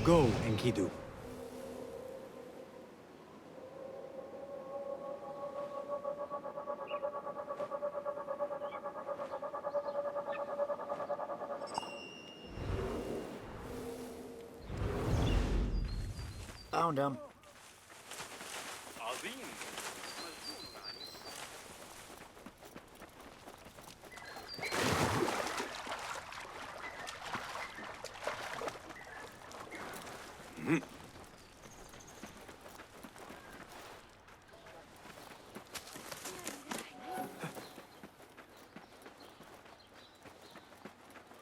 Go, Enkidu. Found him. عظيم.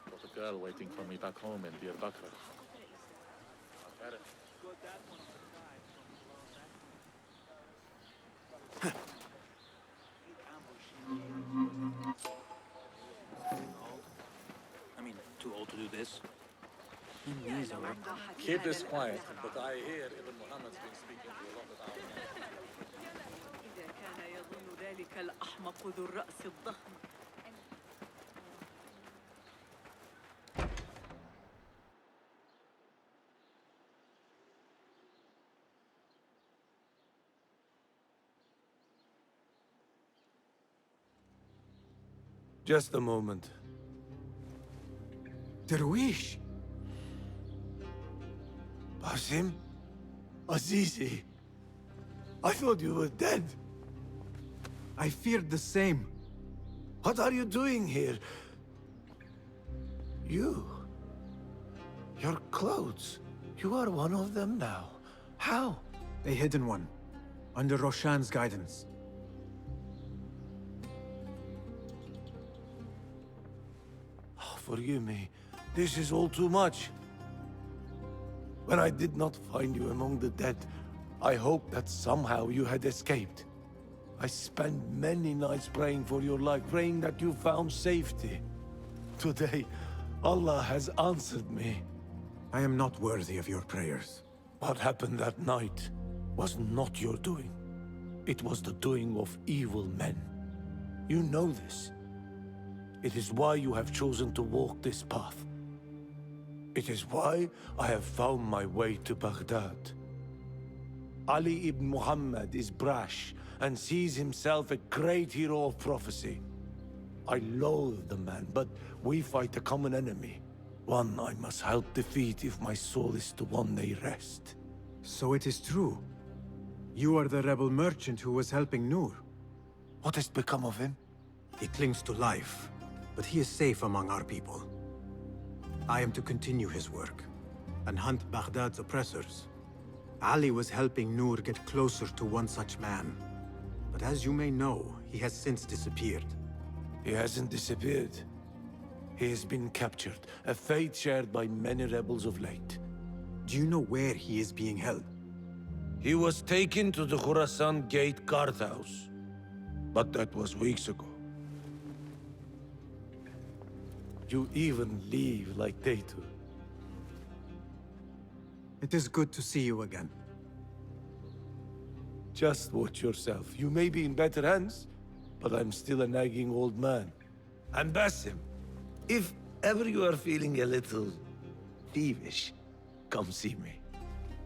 Got a girl waiting for me back home in Deir Bakr. I mean, too old to do this. Keep this quiet, but I hear Ibn Muhammad's been speaking to a lot of our men. إذا كان يظن ذلك الأحمق ذو الرأس الضخم. Just a moment. Derwish! Basim? Azizi? I thought you were dead. I feared the same. What are you doing here? You? Your clothes? You are one of them now. How? A hidden one. Under Roshan's guidance. Oh, forgive me. This is all too much. When I did not find you among the dead, I hoped that somehow you had escaped. I spent many nights praying for your life, praying that you found safety. Today, Allah has answered me. I am not worthy of your prayers. What happened that night was not your doing. It was the doing of evil men. You know this. It is why you have chosen to walk this path. It is why I have found my way to Baghdad. Ali ibn Muhammad is brash and sees himself a great hero of prophecy. I loathe the man, but we fight a common enemy. One I must help defeat if my soul is to one day rest. So it is true. You are the rebel merchant who was helping Nur. What has become of him? He clings to life, but he is safe among our people. I am to continue his work and hunt Baghdad's oppressors. Ali was helping Nur get closer to one such man. But as you may know, he has since disappeared. He hasn't disappeared. He has been captured, a fate shared by many rebels of late. Do you know where he is being held? He was taken to the Khurasan Gate guardhouse. But that was weeks ago. You even leave like they do. It is good to see you again. Just watch yourself. You may be in better hands, but I'm still a nagging old man. And Basim, if ever you are feeling a little peevish, come see me.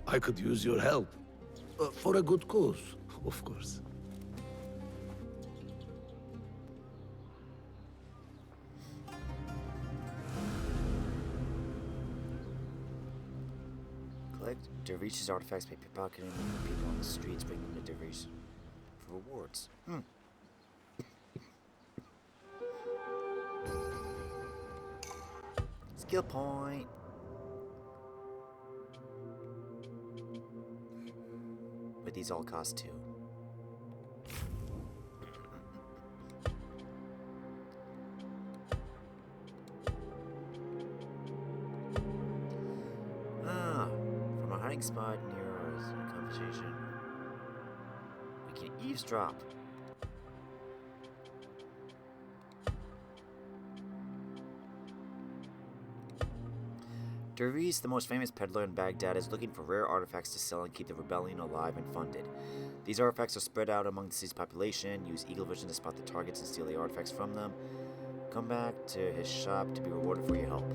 I could use your help. For a good cause, of course. Collect Dervish's artifacts by pickpocketing people on the streets, bring them to Dervish for rewards. Skill point. But these all cost 2. From a hiding spot near our conversation, we can eavesdrop. Dervish, the most famous peddler in Baghdad, is looking for rare artifacts to sell and keep the rebellion alive and funded. These artifacts are spread out among the city's population. Use eagle vision to spot the targets and steal the artifacts from them. Come back to his shop to be rewarded for your help.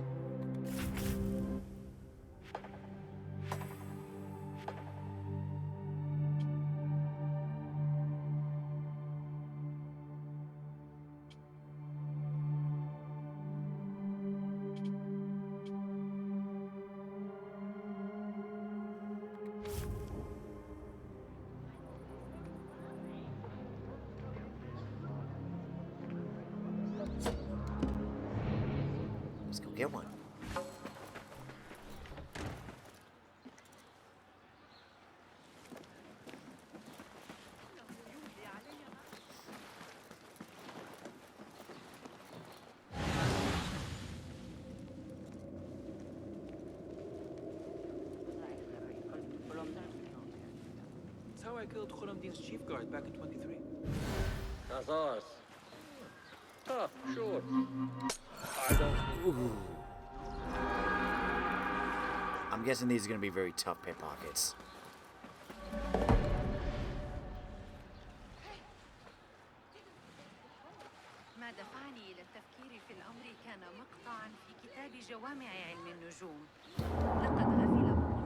Let's go get one. That's how I killed Khurramdin's chief guard back in 23. Khazars. Ah, sure. I don't. I'm guessing these are going to be very tough pickpockets. ما دفعني إلى التفكير في الأمر كان مقطعاً في كتاب جوامع علم النجوم. لقد غفل بعض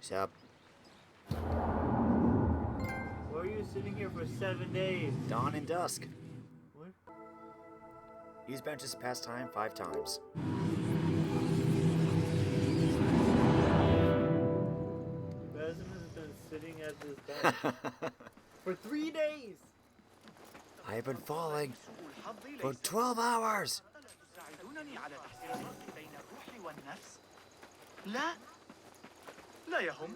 Sup? Why are you sitting here for 7 days? Dawn and dusk. What? Use benches to pass time 5 times. Basim has been sitting at this bench for 3 days! I have been falling for 12 hours. تساعدونني على تحسين الربط بين الروح والنفس؟ لا لا يهم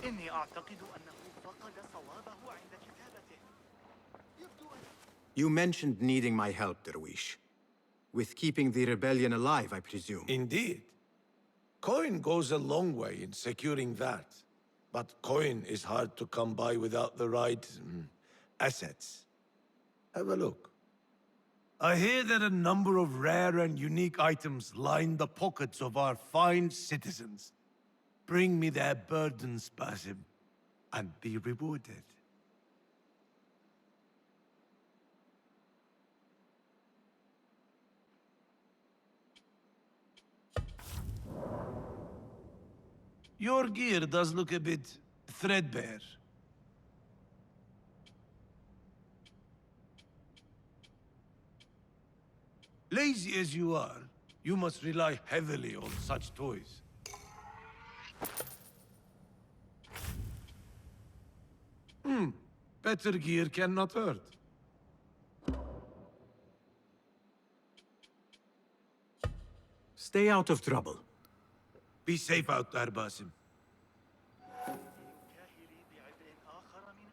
إني أعتقد أنه فقد صوابه عند كتابته يبدو أن You mentioned needing my help, Derwish. With keeping the rebellion alive, I presume. Indeed. Coin goes a long way in securing that. But coin is hard to come by without the right assets. Have a look. I hear that a number of rare and unique items line the pockets of our fine citizens. Bring me their burdens, Basim, and be rewarded. Your gear does look a bit threadbare. Lazy as you are, you must rely heavily on such toys. Better gear cannot hurt. Stay out of trouble. Be safe out there, Basim. الكاهل بعبء آخر من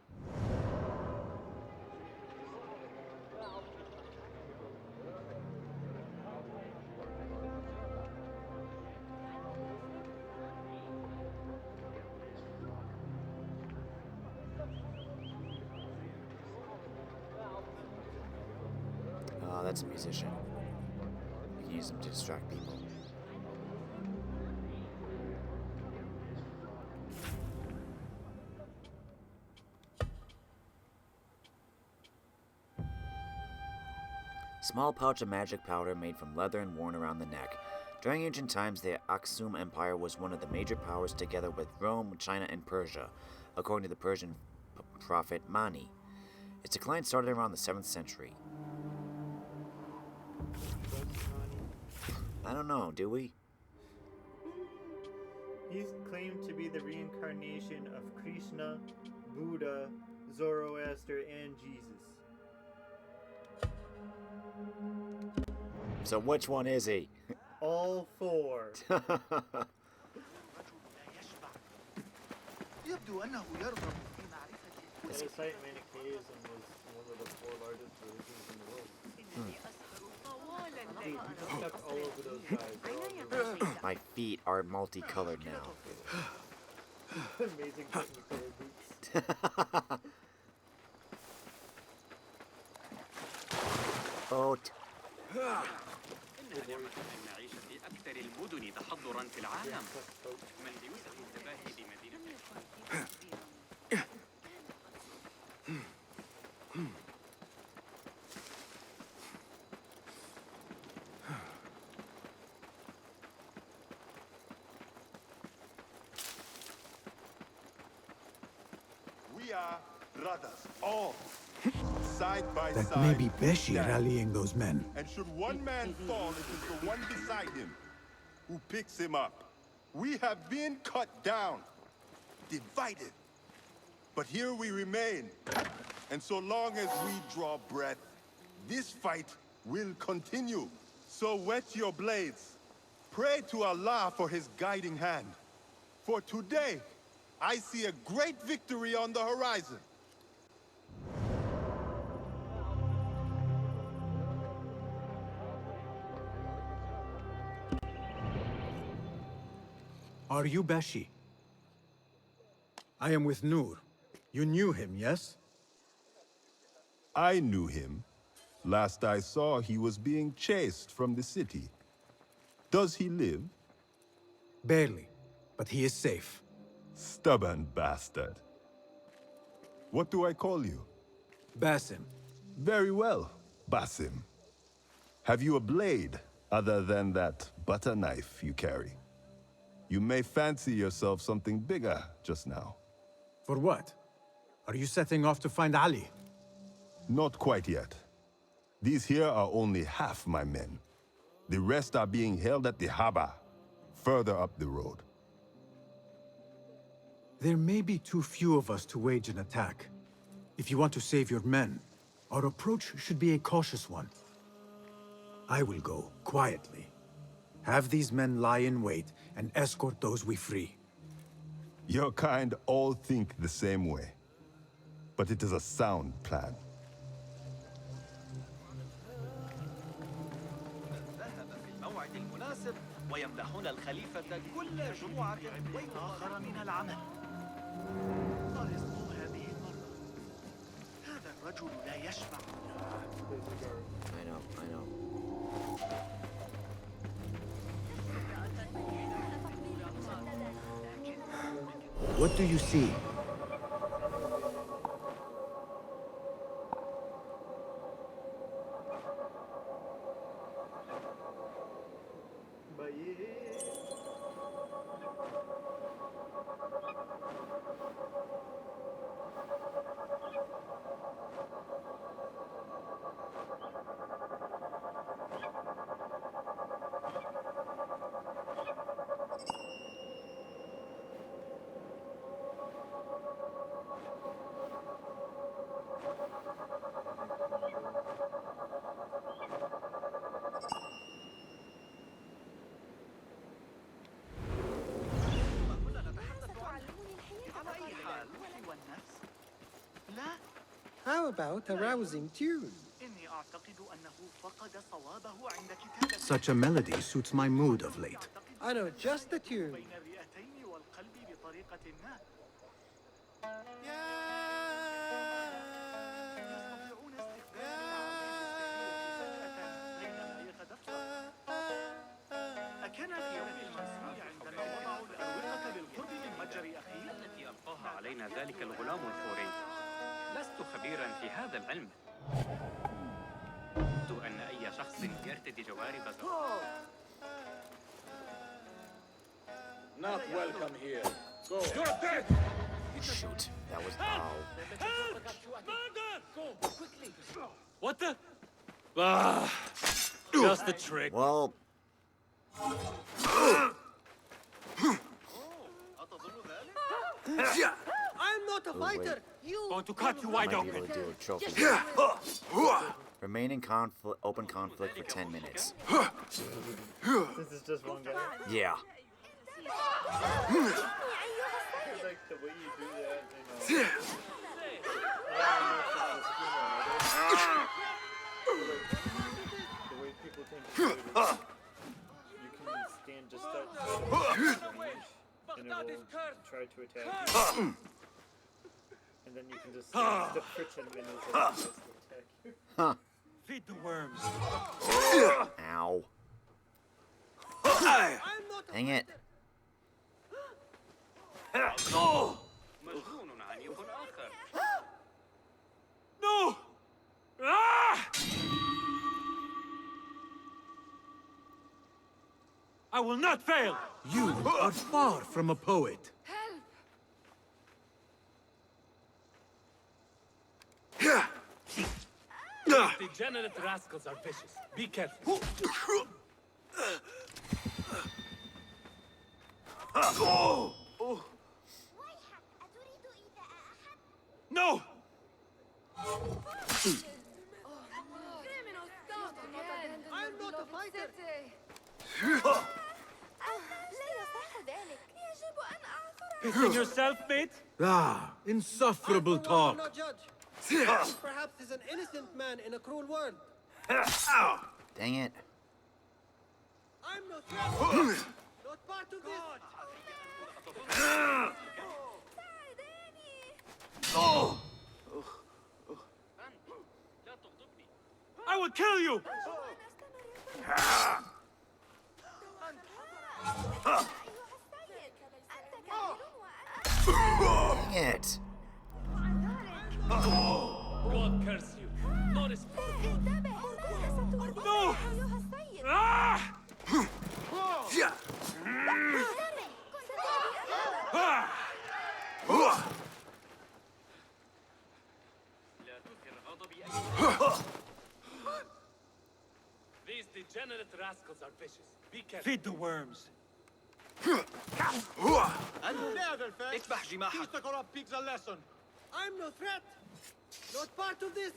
Oh, that's a musician. You can use them to distract people. Small pouch of magic powder made from leather and worn around the neck. During ancient times, the Aksum Empire was one of the major powers together with Rome, China, and Persia, according to the Persian prophet Mani. Its decline started around the 7th century. I don't know, do we? He's claimed to be the reincarnation of Krishna, Buddha, Zoroaster, and Jesus. So which one is he? All 4. الرجل لا يشبع يبدو أنه يرغب في معرفة Parasite Manichaeism was one of the 4 largest religions in the world. إنني أسهر طوال الليل. We stepped all over those guys. They're all عناية My feet are multicolored now. amazing technicolor boots. Boat. إنها نعمة أن نعيش في أكثر المدن تحضرا في العالم. من ليوسف التباهي بمدينة We are brothers, all side by That side. may be Beshi stand. rallying those men. And should one man fall, it is the one beside him who picks him up. We have been cut down, divided. But here we remain. And so long as we draw breath, this fight will continue. So wet your blades. Pray to Allah for his guiding hand. For today, I see a great victory on the horizon. Are you Beshi? I am with Nur. You knew him, yes? I knew him. Last I saw, he was being chased from the city. Does he live? Barely, but he is safe. Stubborn bastard. What do I call you? Basim. Very well, Basim. Have you a blade other than that butter knife you carry? You may fancy yourself something bigger just now. For what? Are you setting off to find Ali? Not quite yet. These here are only half my men. The rest are being held at the harbor, further up the road. There may be too few of us to wage an attack. If you want to save your men, our approach should be a cautious one. I will go, quietly. Have these men lie in wait and escort those we free. Your kind all think the same way. But it is a sound plan. ذهب في الموعد المناسب ويمنحون الخليفة كل جمعة وآخر من العمل. لاحظت هذه المرة. هذا الرجل لا يشبع. I know. What do you see? How about a rousing tune? إني أعتقد أنه فقد صوابه عند كتابة. Such a melody suits my mood of late. I know just the tune. بين الرئتين والقلب بطريقة ما. يستطيعون استخدام بينما يتدفق. أكان في يوم المنسي عندما وضعوا الأروقة بالقرب من متجر أخيه؟ التي ألقاها علينا ذلك الغلام الحوري. لست خبيرا في هذا العلم. أود أن أي شخص يرتدي جوارب Not welcome here. Go. You're dead! Shoot. That was What the? Ah, just a trick. Well, I'm not a fighter. You Going to cut you wide might be open. able to deal with trophy. Remain in open conflict for 10 minutes. This is just one guy. Yeah. Like the way you do that, you know. I don't know if it's the way people think to do it is you can stand just start and it will try to attack you. And then you can just stand the friction when it's supposed to attack you. Feed the worms. Ow. Dang it. مجنون عنيف آخر. No! Ah! I will not fail! You are far from a poet. Degenerate rascals are vicious. Be careful. No! I'm not a fighter. Pissing yourself, mate? Ah, insufferable I, for one, talk. am no judge. Perhaps he's an innocent man in a cruel world. Dang it. I'm no threat. Not part of this. I will kill you! Dang it. God curse you. No respect. No! Ah! لا تثر غضبي أيها. These degenerate rascals are vicious. Be careful. Feed the worms. اذبح جماحك. I'm no threat. Not part of this.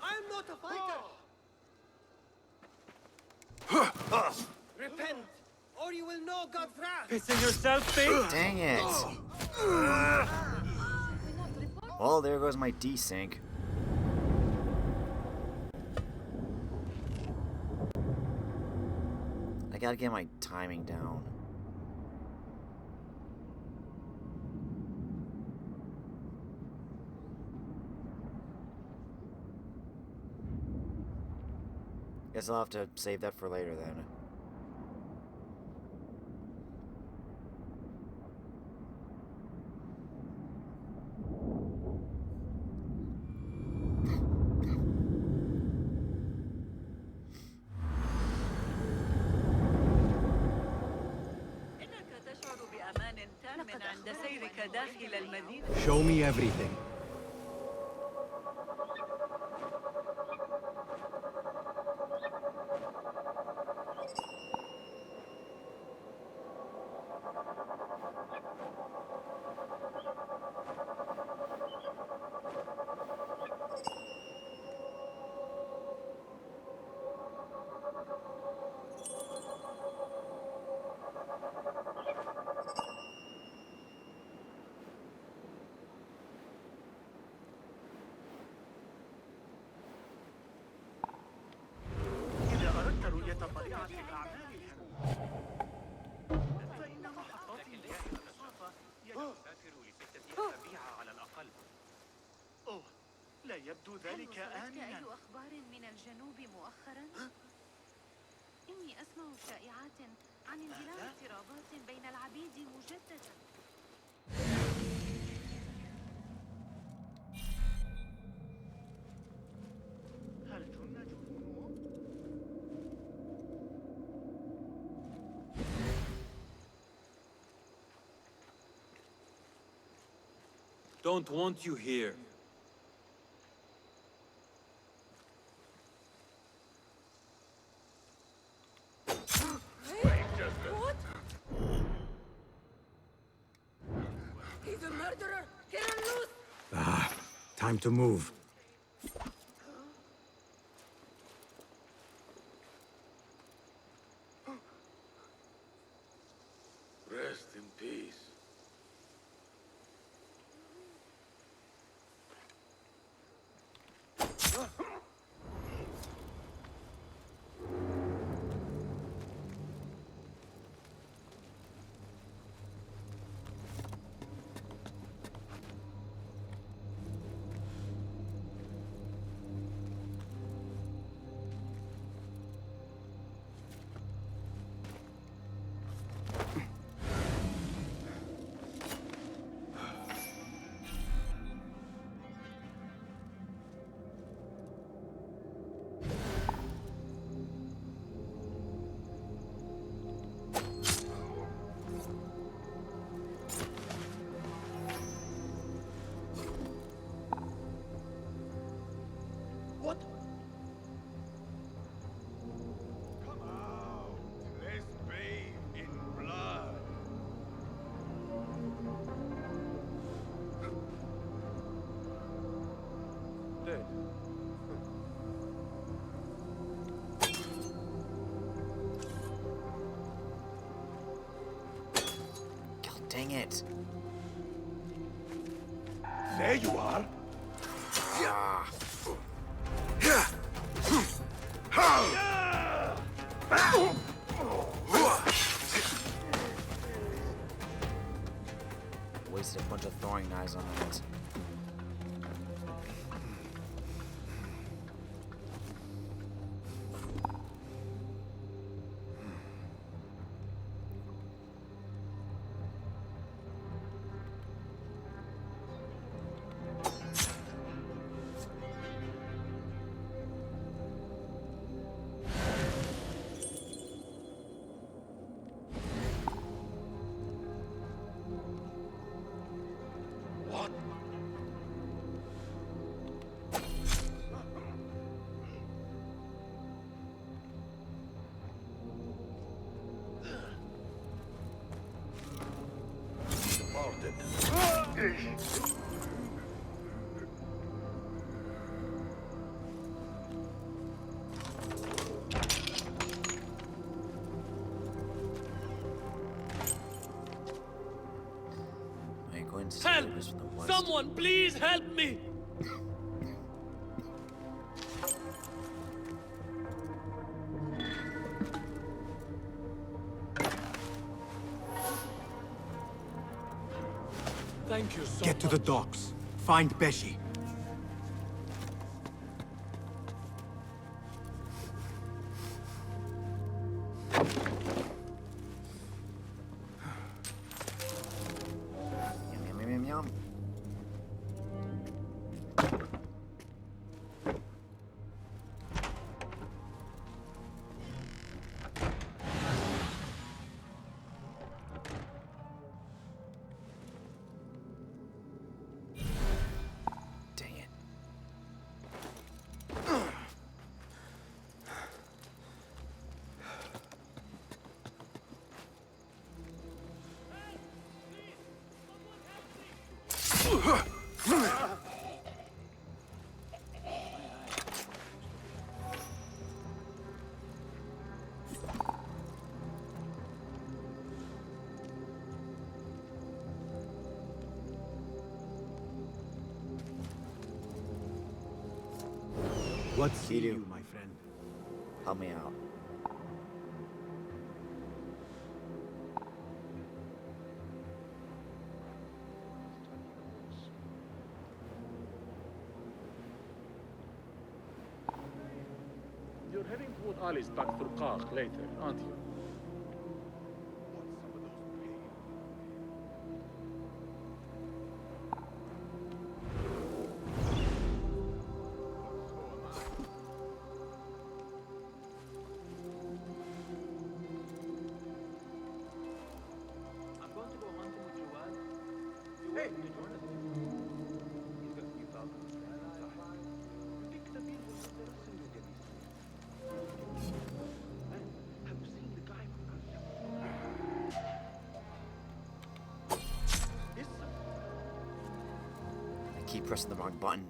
I'm not a fighter. Repent, or you will know God's wrath. Pissing yourself, mate? Dang it. Well, there goes my desync. I gotta get my timing down. Guess I'll have to save that for later then. Show me everything. إذا أردت رؤية طبيعة الأعمال الهندسية فإن محطات المياه المصرفة يجب تسافر ل6 أسابيع على الأقل. أوه، لا يبدو ذلك هل وصلتك آمنا. أي أخبار من الجنوب مؤخرا؟ إني أسمع شائعات عن اندلاع اضطرابات بين العبيد مجددا. هل جن جنونه؟ Don't want you here. What? He's a murderer! Get him loose! Ah, time to move. Rest in peace. dead. God dang it. There you are. Wasted a bunch of throwing knives on that. Help! Someone, please help me! Thank you so Get to the docks. Find Beshi. Yum, yum, yum, yum. Dang it. What see you, my friend? Help me out. You're heading toward Ali's back through Qarq later, aren't you? I'm going to go hunting with Jawad. You want him to join us? He's got a few falcons. في كتابين والمدرسين الجديد. Have you seen the guy from I keep pressing the wrong button.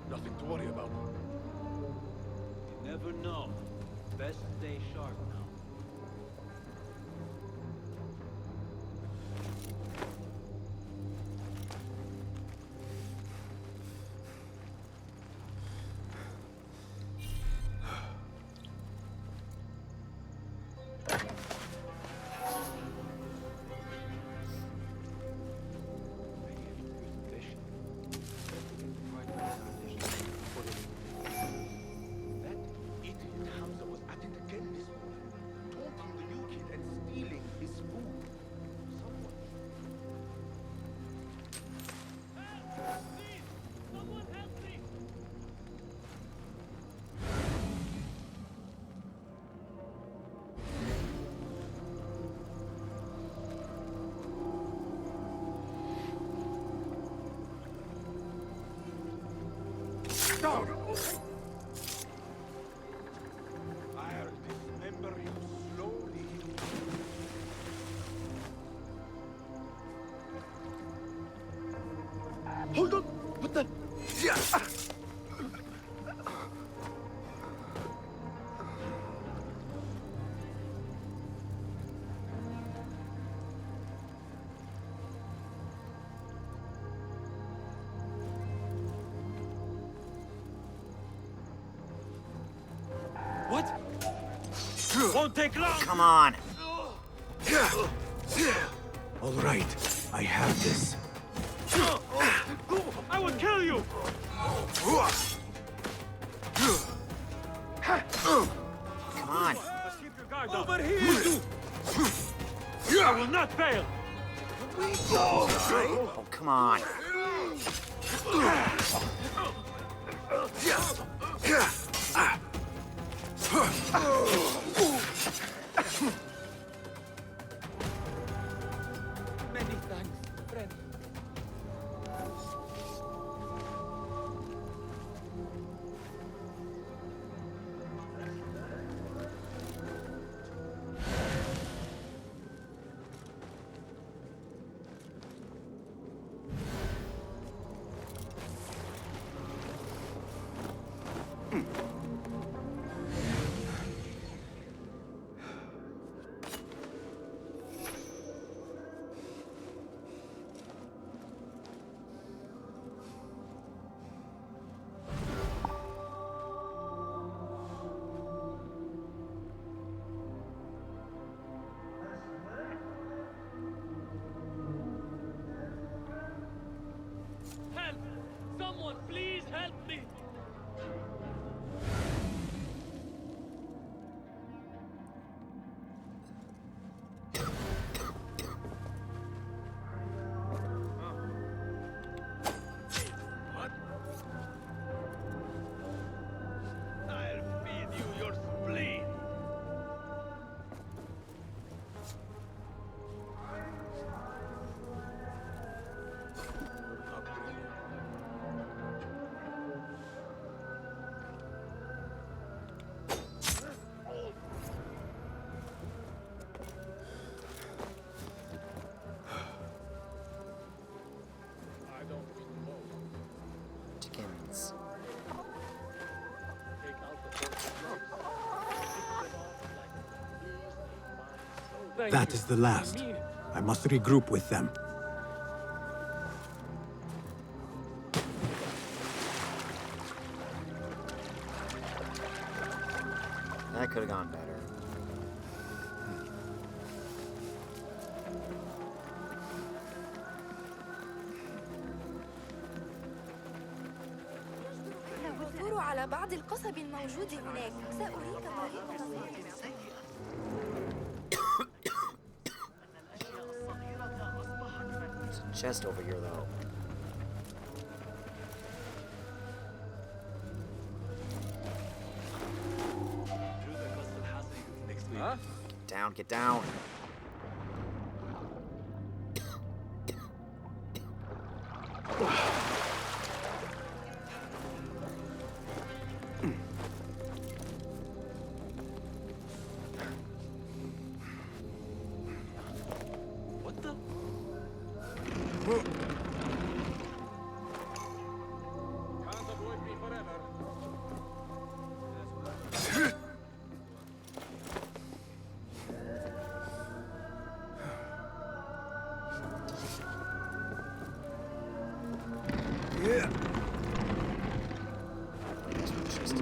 Nothing to worry about. You never know. Best stay sharp now. That idiot Hamza was at it again this morning. Down! I'll dismember you slowly. Hold on! What the? Yeah! What? Won't take long! Come on! All right, I have this. I will kill you! Come on! Just keep your guard up. Over here! I will not fail! Oh, come on! Many thanks, friend. Help! Someone, please help me! I'll feed you your spleen. I don't know. Chickens. Take out the horse's legs. Thank That you. is the last. I mean it. I must regroup with them. That could have gone better. العثور على بعض القصب الموجود هناك. سأريك طريقة سيئة. أن الأشياء الصغيرة أصبحت منزلا. There's a chest over here, though. Huh? Get down, get down. What the? Can't avoid me forever. Yeah. That's what the chest is. Just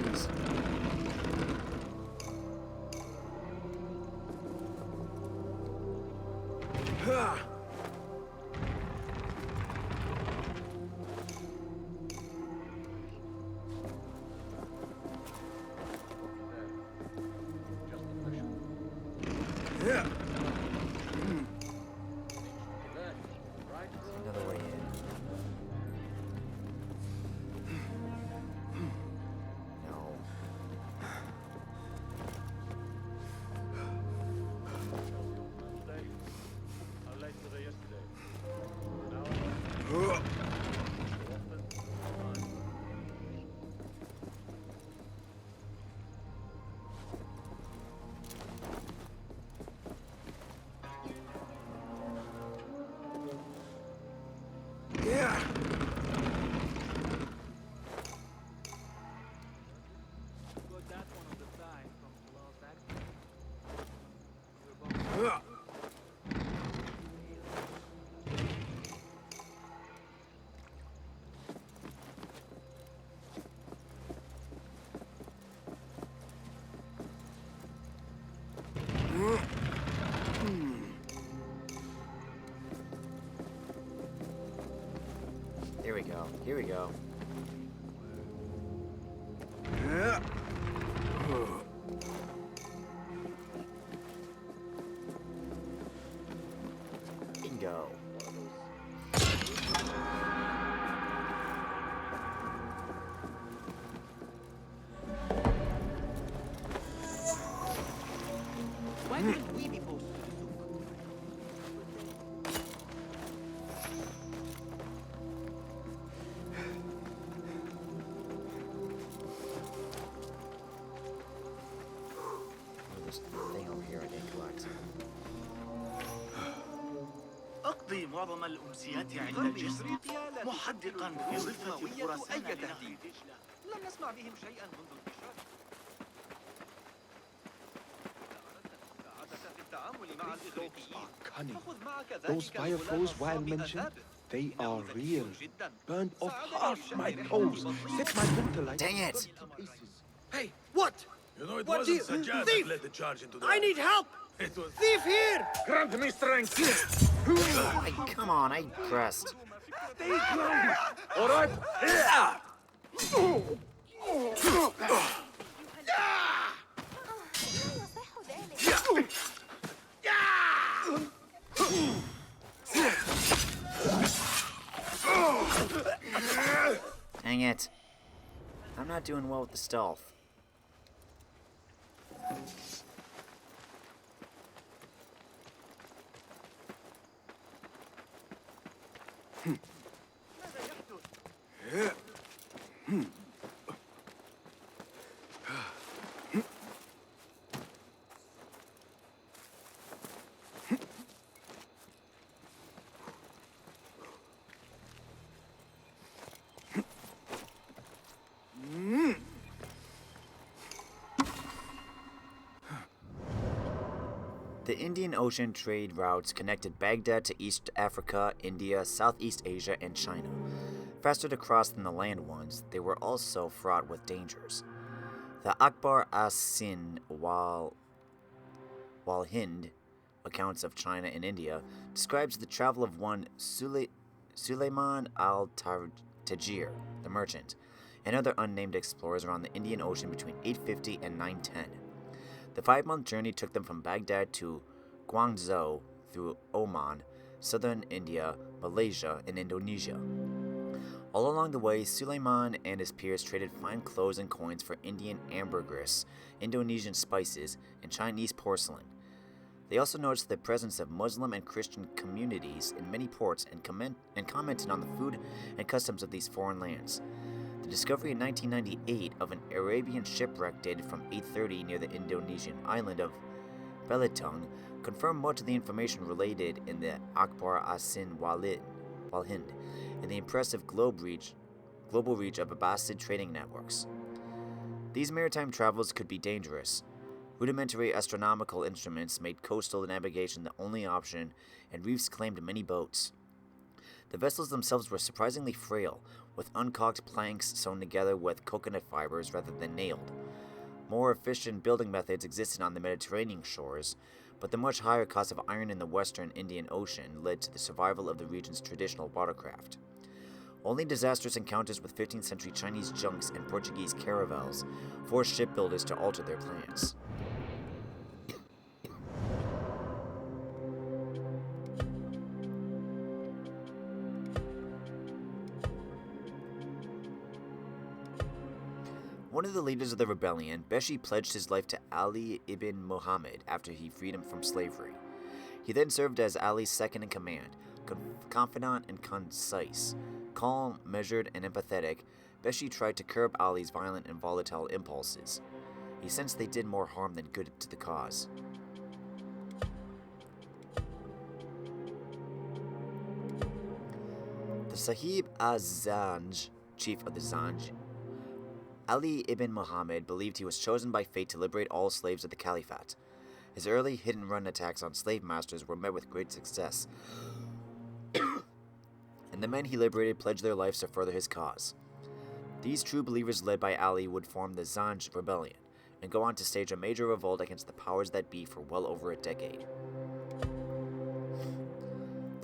a pressure. Yeah. There. Right? Another way in. No. we go. Bingo. Why can't we be posted to the souk? There's a thing over here I didn't collect. أقضي معظم الأمسيات عند الجسر محدقا في ضفة خراسان أي لنهر تهديد. دجلة. لم نسمع بهم شيئا منذ الإشراف. ساعدك في التعامل مع الإغريقيين. Cunning. فخذ معك Those ذلك fire الغلام flows while الصامت mentioned, الثابت. they إنه are ذكي real. جداً. Burned off ساعدني half بشحن my رحلتي poles. بطيء. Set my winter light. Dang it! to pieces. Hey, what? You know, it What wasn't do you- Sajjad Thief! that led the charge into the I need help! It was... Thief here! Grant me strength! Like, come on, I pressed. Stay grounded! All right? Dang it. I'm not doing well with the stealth. The Indian Ocean trade routes connected Baghdad to East Africa, India, Southeast Asia, and China. Faster to cross than the land ones, they were also fraught with dangers. The Akbar as-Sin wal Hind accounts of China and India describes the travel of one Suleiman al-Tajir, the merchant, and other unnamed explorers around the Indian Ocean between 850 and 910. The 5-month journey took them from Baghdad to Guangzhou through Oman, southern India, Malaysia, and Indonesia. All along the way, Suleiman and his peers traded fine clothes and coins for Indian ambergris, Indonesian spices, and Chinese porcelain. They also noticed the presence of Muslim and Christian communities in many ports and commented on the food and customs of these foreign lands. The discovery in 1998 of an Arabian shipwreck dated from 830 near the Indonesian island of Belitung confirmed much of the information related in the Akbar as-Sin wal Hind and the impressive global reach of Abbasid trading networks. These maritime travels could be dangerous. Rudimentary astronomical instruments made coastal navigation the only option, and reefs claimed many boats. The vessels themselves were surprisingly frail, with uncaulked planks sewn together with coconut fibers rather than nailed. More efficient building methods existed on the Mediterranean shores, but the much higher cost of iron in the western Indian Ocean led to the survival of the region's traditional watercraft. Only disastrous encounters with 15th century Chinese junks and Portuguese caravels forced shipbuilders to alter their plans. One of the leaders of the rebellion, Beshi pledged his life to Ali ibn Muhammad after he freed him from slavery. He then served as Ali's second-in-command, confidant and concise. Calm, measured, and empathetic, Beshi tried to curb Ali's violent and volatile impulses. He sensed they did more harm than good to the cause. The Sahib az-Zanj, chief of the Zanj, Ali ibn Muhammad believed he was chosen by fate to liberate all slaves of the Caliphate. His early hit-and-run attacks on slave masters were met with great success, and the men he liberated pledged their lives to further his cause. These true believers led by Ali would form the Zanj rebellion, and go on to stage a major revolt against the powers that be for well over a decade.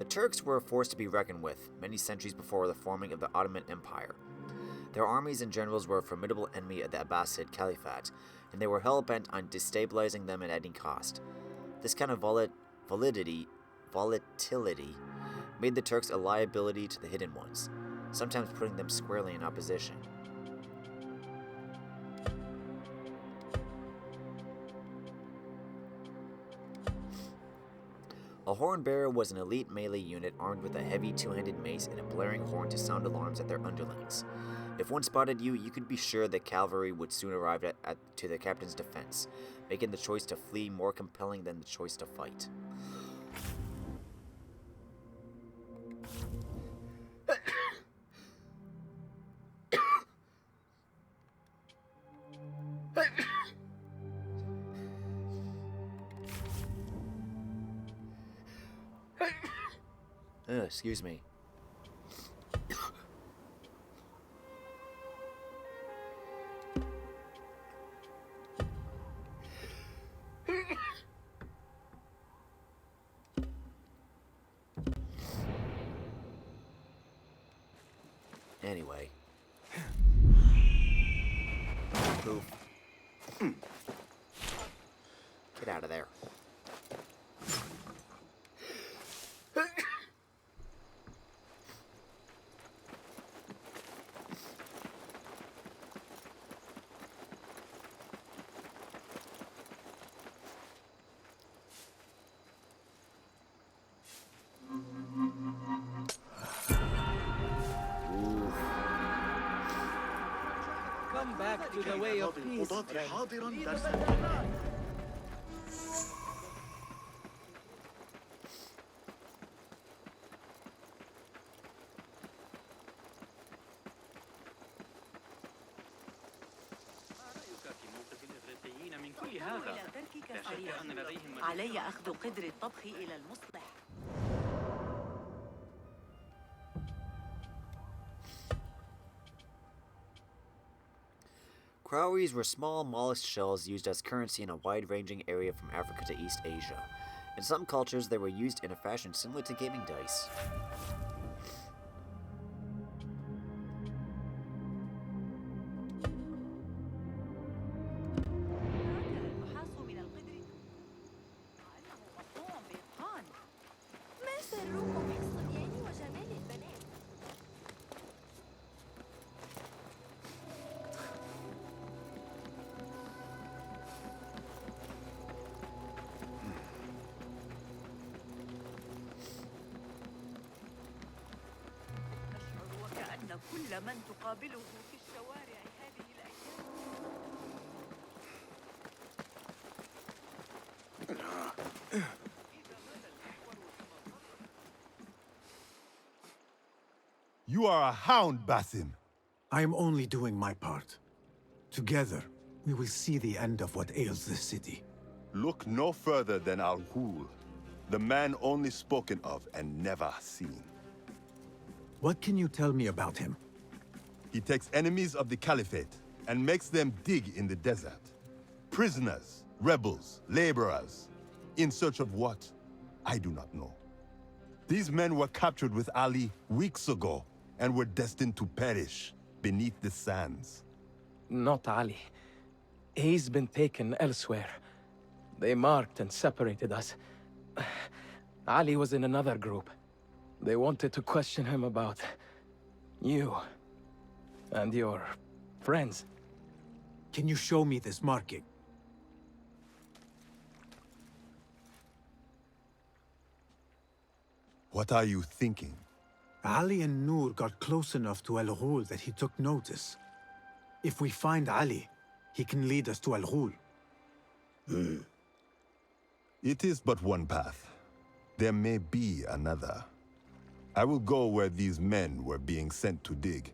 The Turks were a force to be reckoned with, many centuries before the forming of the Ottoman Empire. Their armies and generals were a formidable enemy of the Abbasid Caliphate, and they were hell-bent on destabilizing them at any cost. This kind of volatility made the Turks a liability to the Hidden Ones, sometimes putting them squarely in opposition. A horn bearer was an elite melee unit armed with a heavy two-handed mace and a blaring horn to sound alarms at their underlings. If one spotted you, you could be sure the cavalry would soon arrive to the captain's defense, making the choice to flee more compelling than the choice to fight. Excuse me. Anyway. Poof. Get out of there. Come back to the way of peace, friend. علي أخذ قدر الطبخ إلى المصلح. Cowries were small mollusk shells used as currency in a wide-ranging area from Africa to East Asia. In some cultures, they were used in a fashion similar to gaming dice. كل من تقابله في الشوارع هذه الأيام. You are a hound, Basim. I am only doing my part. Together, we will see the end of what ails this city. Look no further than Al-Ghul, the man only spoken of and never seen. What can you tell me about him? He takes enemies of the Caliphate and makes them dig in the desert. Prisoners, rebels, laborers. In search of what? I do not know. These men were captured with Ali weeks ago and were destined to perish beneath the sands. Not Ali. He's been taken elsewhere. They marked and separated us. Ali was in another group. They wanted to question him about you and your friends. Can you show me this marking? What are you thinking? Ali and Noor got close enough to Al-Ghul that he took notice. If we find Ali, he can lead us to Al-Ghul. It is but one path. There may be another. I will go where these men were being sent to dig,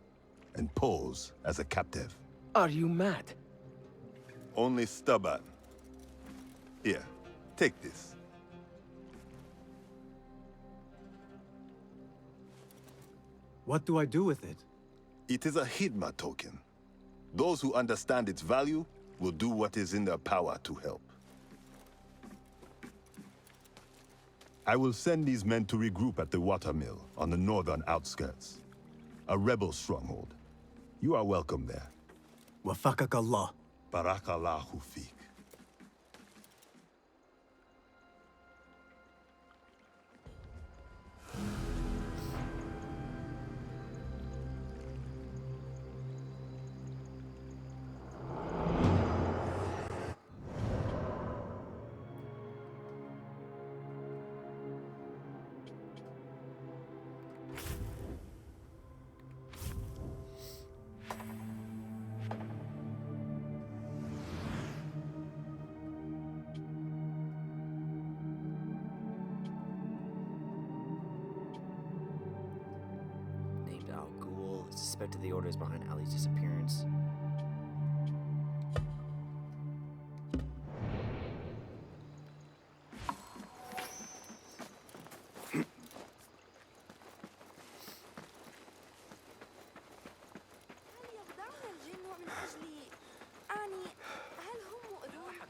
and pose as a captive. Are you mad? Only stubborn. Here, take this. What do I do with it? It is a Hidma token. Those who understand its value will do what is in their power to help. I will send these men to regroup at the watermill on the northern outskirts. A rebel stronghold. You are welcome there. Wafakak Allah. Barakallahu fiq. Suspected the orders behind Ali's disappearance.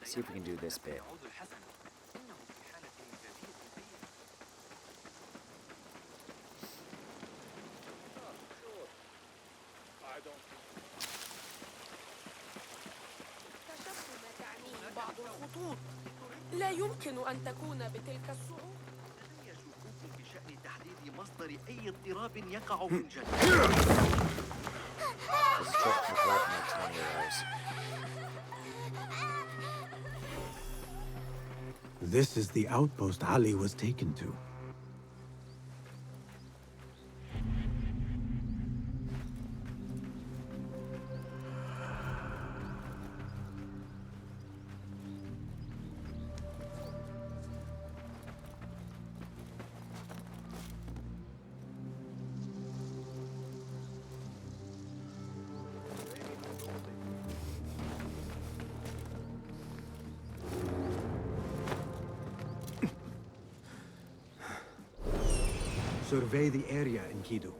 See if we can do this bit. لا يمكن أن تكون بتلك الصعوبة. لدي شكوك بشأن تحديد مصدر أي اضطراب يقع في الجنة. This is the outpost Ali was taken to. Survey the area in Kidu.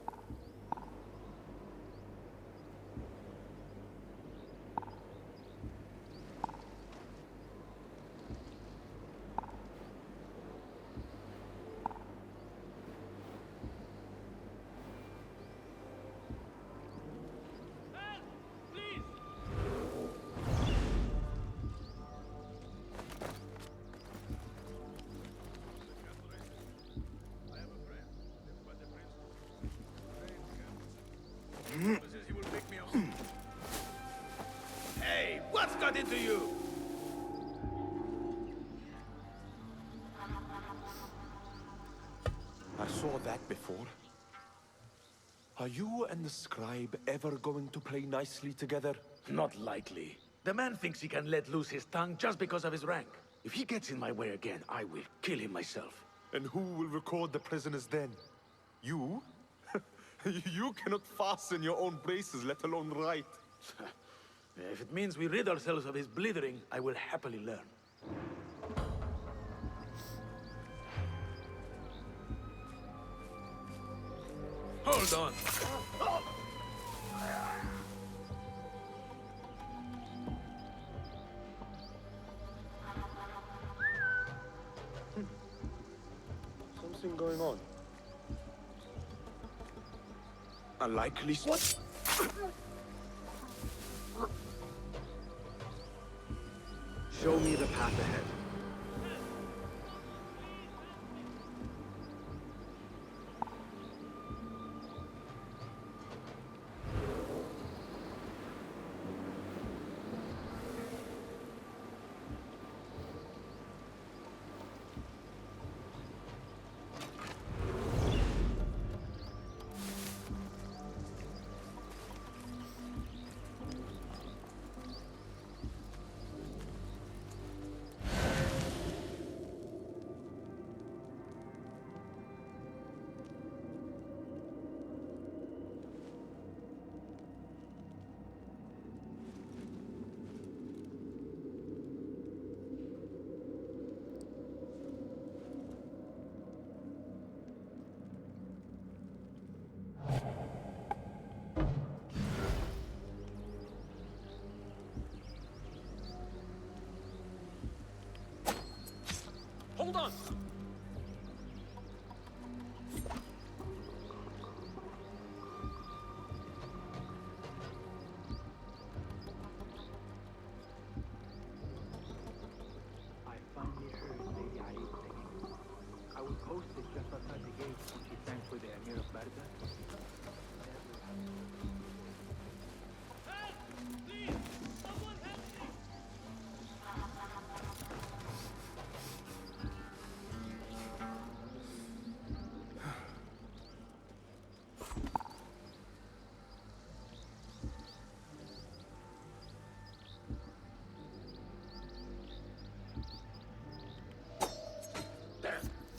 Hey, what's got into you? I saw that before. Are you and the scribe ever going to play nicely together? Not likely. The man thinks he can let loose his tongue just because of his rank. If he gets in my way again, I will kill him myself. And who will record the prisoners then? You? You cannot fasten your own braces, let alone write. If it means we rid ourselves of his blithering, I will happily learn. Hold on! Something going on. A likely... What? Show me the path ahead. Hold on!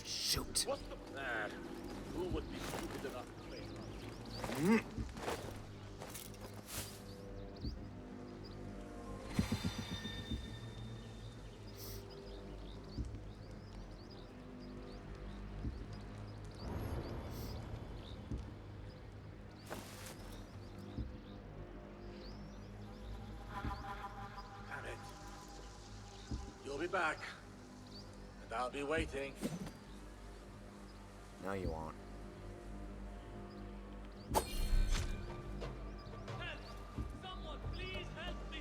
Shoot. What's the plan? Who would be stupid enough to play around? Damn it. You'll be back. And I'll be waiting. No, you won't. Someone, please help me!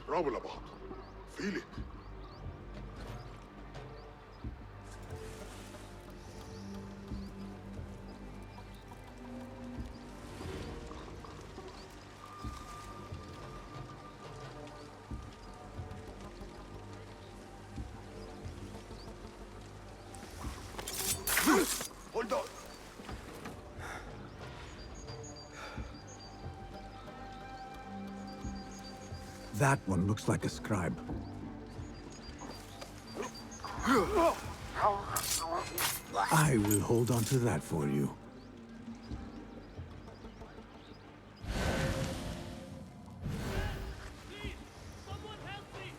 Trouble about. Feel it. Hold on. That one looks like a scribe. I will hold on to that for you. Someone help me!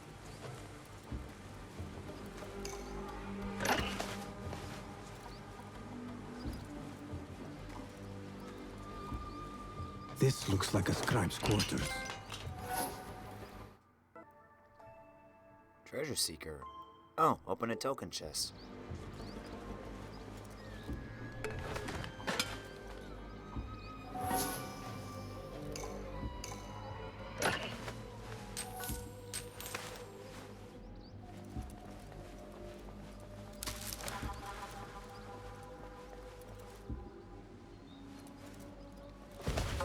This looks like a scribe's quarters. Treasure seeker. Oh, open a token chest.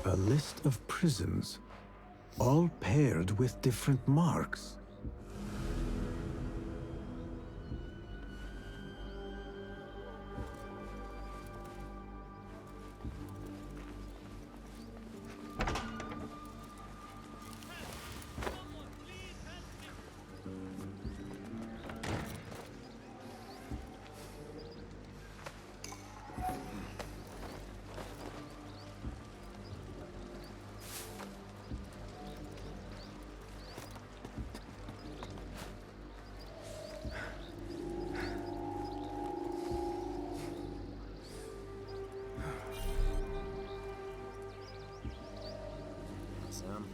A list of prisons, all paired with different marks. Basim.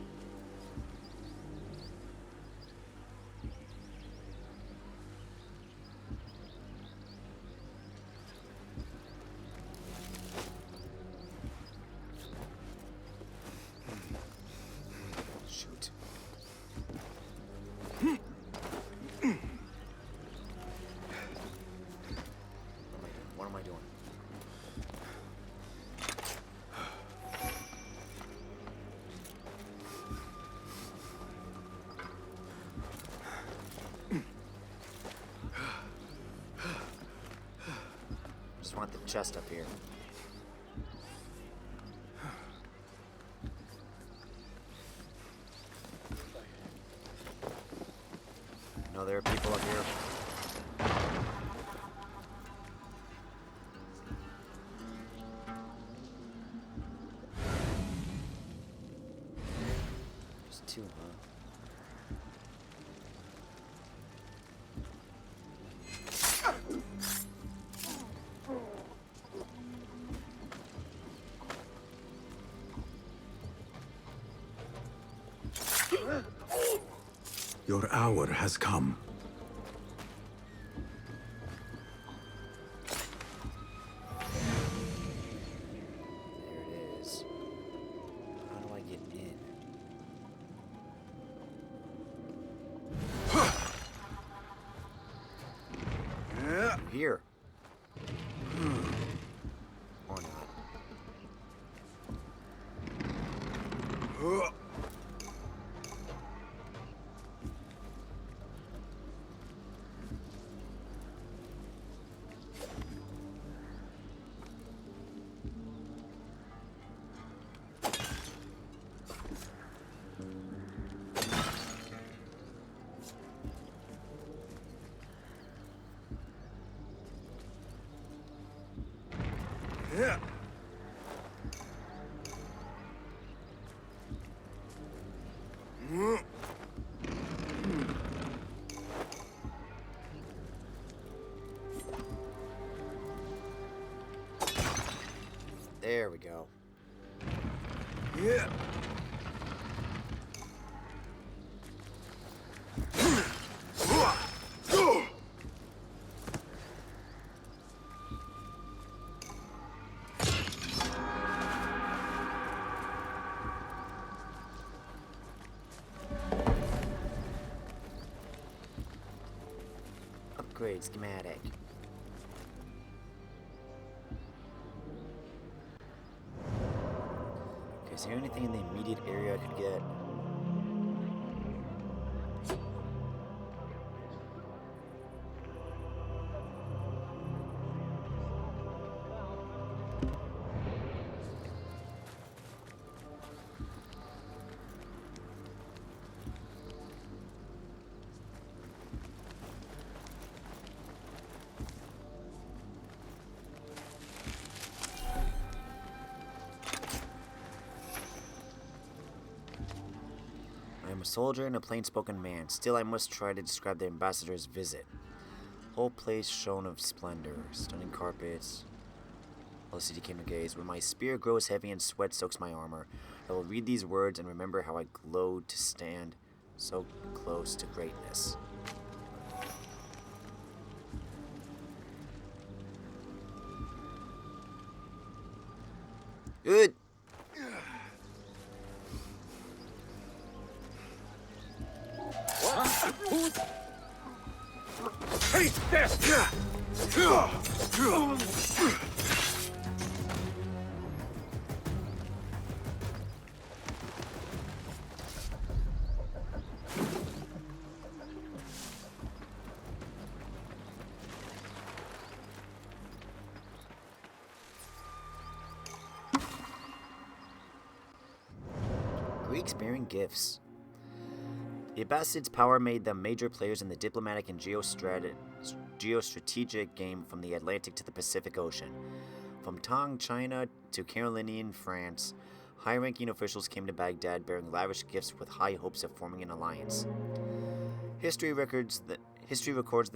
Shoot. What am I doing? Just want the chest up here. there are people up here. There's two, huh? Your hour has come. There it is. How do I get in? Here. Or not. Yeah. There we go. Yeah. Upgrade schematic. Okay, is there anything in the immediate area I could get? I am a soldier and a plain-spoken man. Still, I must try to describe the ambassador's visit. Whole place shone of splendor, stunning carpets. All the city came to gaze. When my spear grows heavy and sweat soaks my armor, I will read these words and remember how I glowed to stand so close to greatness. Good. Take this! Greeks bearing gifts. The Abbasids' power made them major players in the diplomatic and geostrategic game from the Atlantic to the Pacific Ocean. From Tang, China to Carolinian France, high-ranking officials came to Baghdad bearing lavish gifts with high hopes of forming an alliance. History records the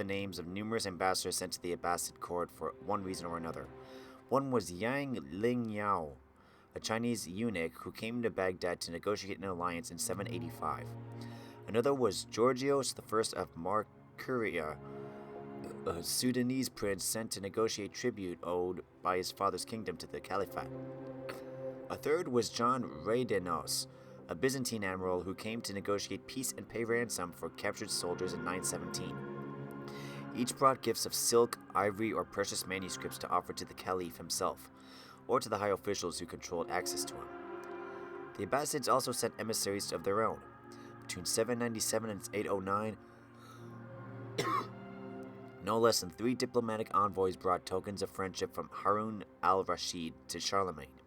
names of numerous ambassadors sent to the Abbasid court for one reason or another. One was Yang Lingyao, a Chinese eunuch who came to Baghdad to negotiate an alliance in 785. Another was Georgios I of Marcuria, a Sudanese prince sent to negotiate tribute owed by his father's kingdom to the Caliphate. A third was John Radanos, a Byzantine admiral who came to negotiate peace and pay ransom for captured soldiers in 917. Each brought gifts of silk, ivory, or precious manuscripts to offer to the Caliph himself, or to the high officials who controlled access to him. The Abbasids also sent emissaries of their own. Between 797 and 809, no less than 3 diplomatic envoys brought tokens of friendship from Harun al-Rashid to Charlemagne,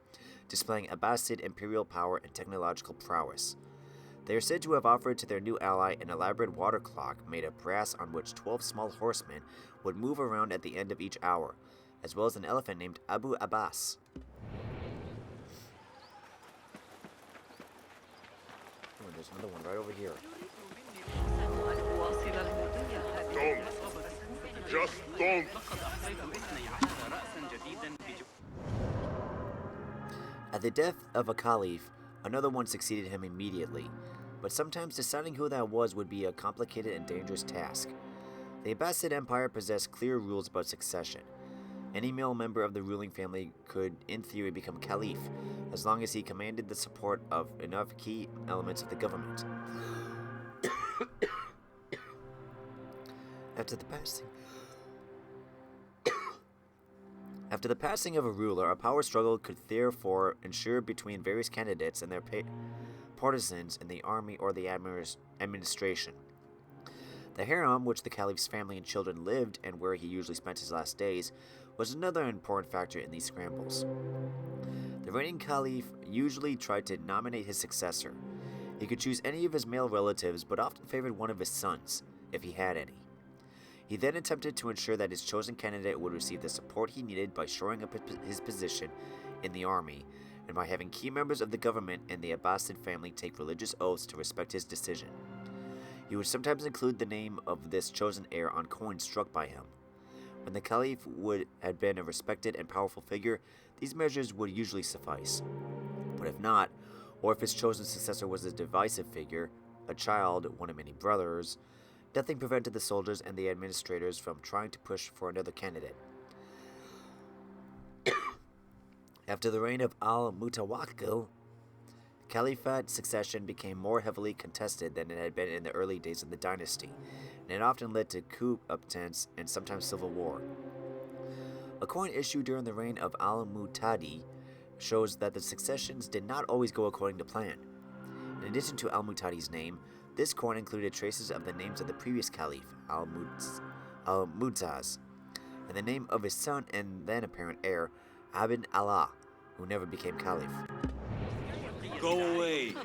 displaying Abbasid imperial power and technological prowess. They are said to have offered to their new ally an elaborate water clock made of brass on which 12 small horsemen would move around at the end of each hour, as well as an elephant named Abu Abbas. Oh, there's another one right over here. Don't. Just don't. At the death of a caliph, another one succeeded him immediately, but sometimes deciding who that was would be a complicated and dangerous task. The Abbasid Empire possessed clear rules about succession. Any male member of the ruling family could, in theory, become caliph, as long as he commanded the support of enough key elements of the government. After the passing of a ruler, a power struggle could therefore ensure between various candidates and their partisans in the army or the administration. The harem, which the caliph's family and children lived and where he usually spent his last days, was another important factor in these scrambles. The reigning caliph usually tried to nominate his successor. He could choose any of his male relatives, but often favored one of his sons, if he had any. He then attempted to ensure that his chosen candidate would receive the support he needed by shoring up his position in the army, and by having key members of the government and the Abbasid family take religious oaths to respect his decision. He would sometimes include the name of this chosen heir on coins struck by him. When the caliph had been a respected and powerful figure, these measures would usually suffice. But if not, or if his chosen successor was a divisive figure, a child, one of many brothers, nothing prevented the soldiers and the administrators from trying to push for another candidate. After the reign of al-Mutawakkil, Caliphate succession became more heavily contested than it had been in the early days of the dynasty, and it often led to coup attempts and sometimes civil war. A coin issued during the reign of al-Mu'tadi shows that the successions did not always go according to plan. In addition to al-Mu'tadi's name, this coin included traces of the names of the previous caliph, al-Mu'taz, and the name of his son and then apparent heir, Abd Allah, who never became caliph. Go away!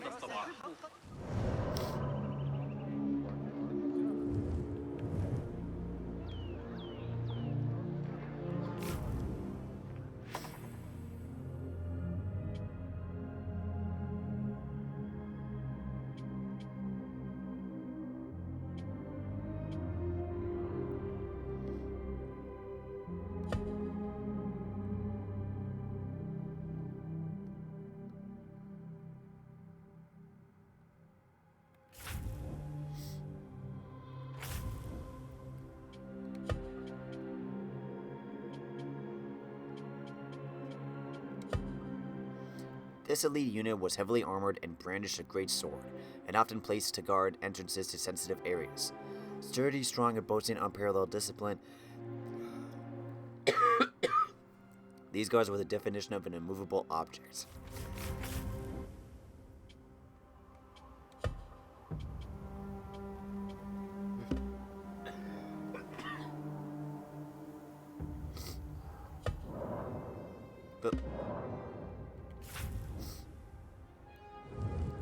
This elite unit was heavily armored and brandished a great sword, and often placed to guard entrances to sensitive areas. Sturdy, strong, and boasting unparalleled discipline, these guards were the definition of an immovable object.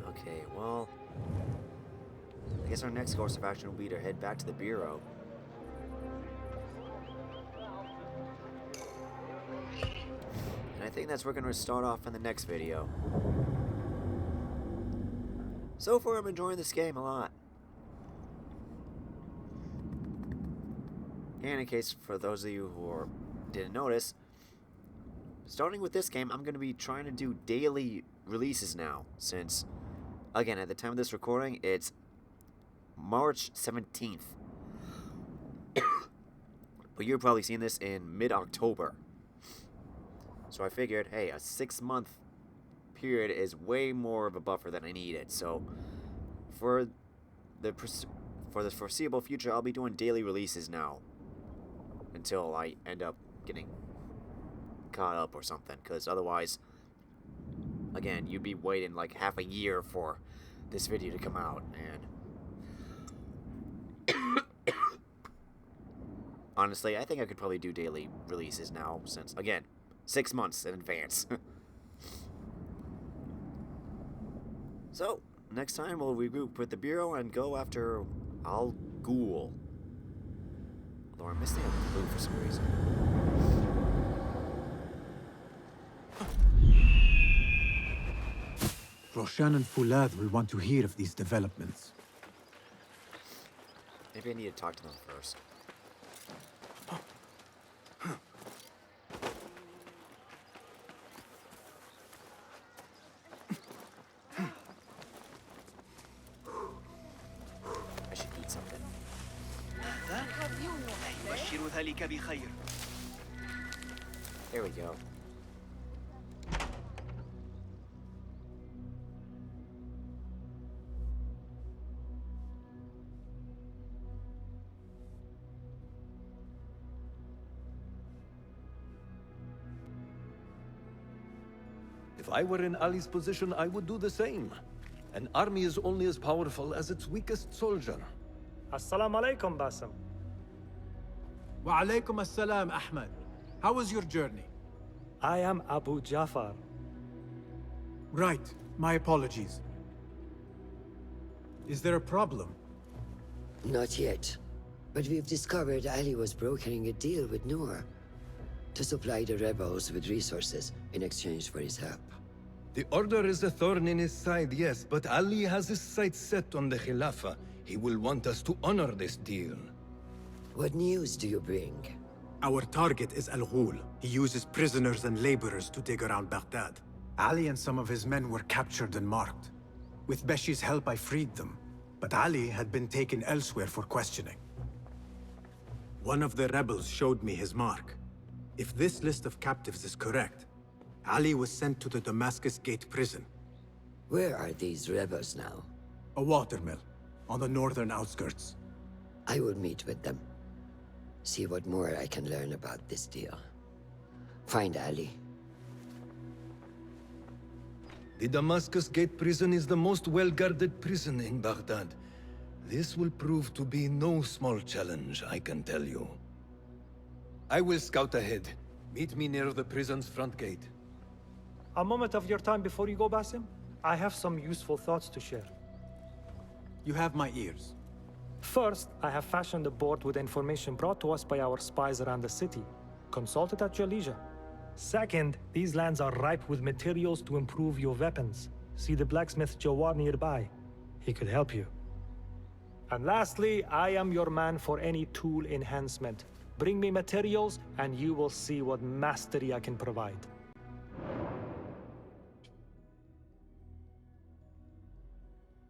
Okay, well, I guess our next course of action will be to head back to the Bureau. And I think that's where we're going to start off in the next video. So far, I'm enjoying this game a lot. And in case, for those of you who didn't notice, starting with this game, I'm going to be trying to do daily releases now, since, again, at the time of this recording, it's March 17th. But you're probably seeing this in mid-October. So I figured, hey, a 6-month period is way more of a buffer than I needed. So for the foreseeable future, I'll be doing daily releases now, until I end up getting caught up or something, because otherwise, again, you'd be waiting like half a year for this video to come out, and honestly, I think I could probably do daily releases now, since, again, 6 months in advance. So, Next time, we'll regroup with the Bureau and go after Al Ghul. Although I'm missing a clue for some reason. Roshan and Fulad will want to hear of these developments. Maybe I need to talk to them first. I should eat something. يبشر ذلك بخير. There we go. If I were in Ali's position, I would do the same. An army is only as powerful as its weakest soldier. Assalamu alaikum, Basim. Wa alaikum assalam, Ahmed. How was your journey? I am Abu Jafar. Right. My apologies. Is there a problem? Not yet. But we've discovered Ali was brokering a deal with Noor to supply the rebels with resources in exchange for his help. The Order is a thorn in his side, yes, but Ali has his sights set on the Khilafah. He will want us to honor this deal. What news do you bring? Our target is Al Ghul. He uses prisoners and laborers to dig around Baghdad. Ali and some of his men were captured and marked. With Beshi's help, I freed them. But Ali had been taken elsewhere for questioning. One of the rebels showed me his mark. If this list of captives is correct, Ali was sent to the Damascus Gate prison. Where are these rebels now? A watermill, on the northern outskirts. I will meet with them. See what more I can learn about this deal. Find Ali. The Damascus Gate prison is the most well-guarded prison in Baghdad. This will prove to be no small challenge, I can tell you. I will scout ahead. Meet me near the prison's front gate. A moment of your time before you go, Basim. I have some useful thoughts to share. You have my ears. First, I have fashioned a board with information brought to us by our spies around the city. Consult it at your leisure. Second, these lands are ripe with materials to improve your weapons. See the blacksmith Jawar nearby. He could help you. And lastly, I am your man for any tool enhancement. Bring me materials, and you will see what mastery I can provide.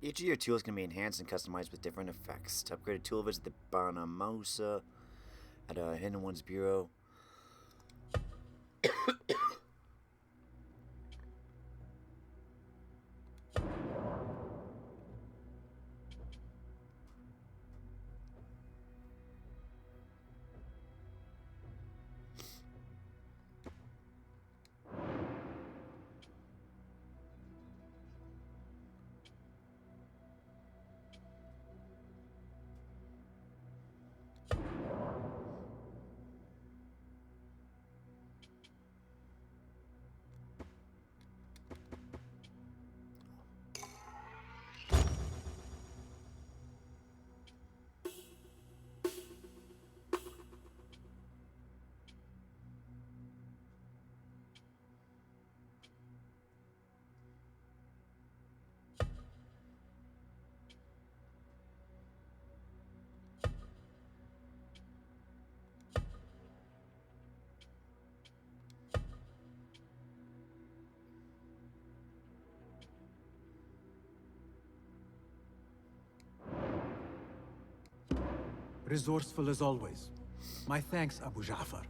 Each of your tools can be enhanced and customized with different effects. To upgrade a tool, visit the Bana Mousa at a Hidden Ones Bureau. Resourceful as always. My thanks, Abu Ja'far.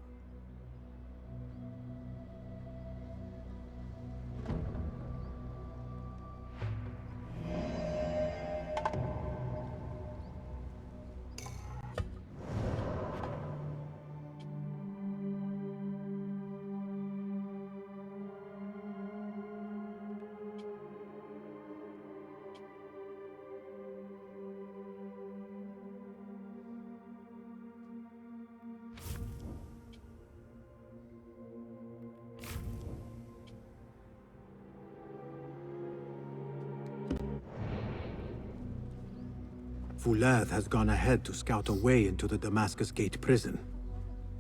Fulath has gone ahead to scout a way into the Damascus Gate prison.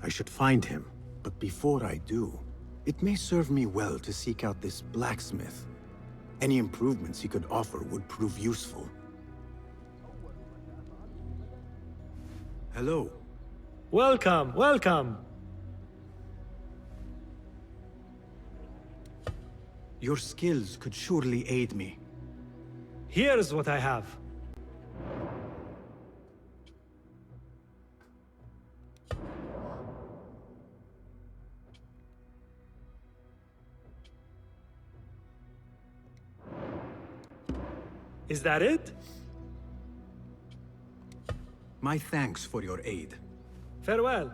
I should find him, but before I do, it may serve me well to seek out this blacksmith. Any improvements he could offer would prove useful. Hello. Welcome, welcome. Your skills could surely aid me. Here's what I have. Is that it? My thanks for your aid. Farewell.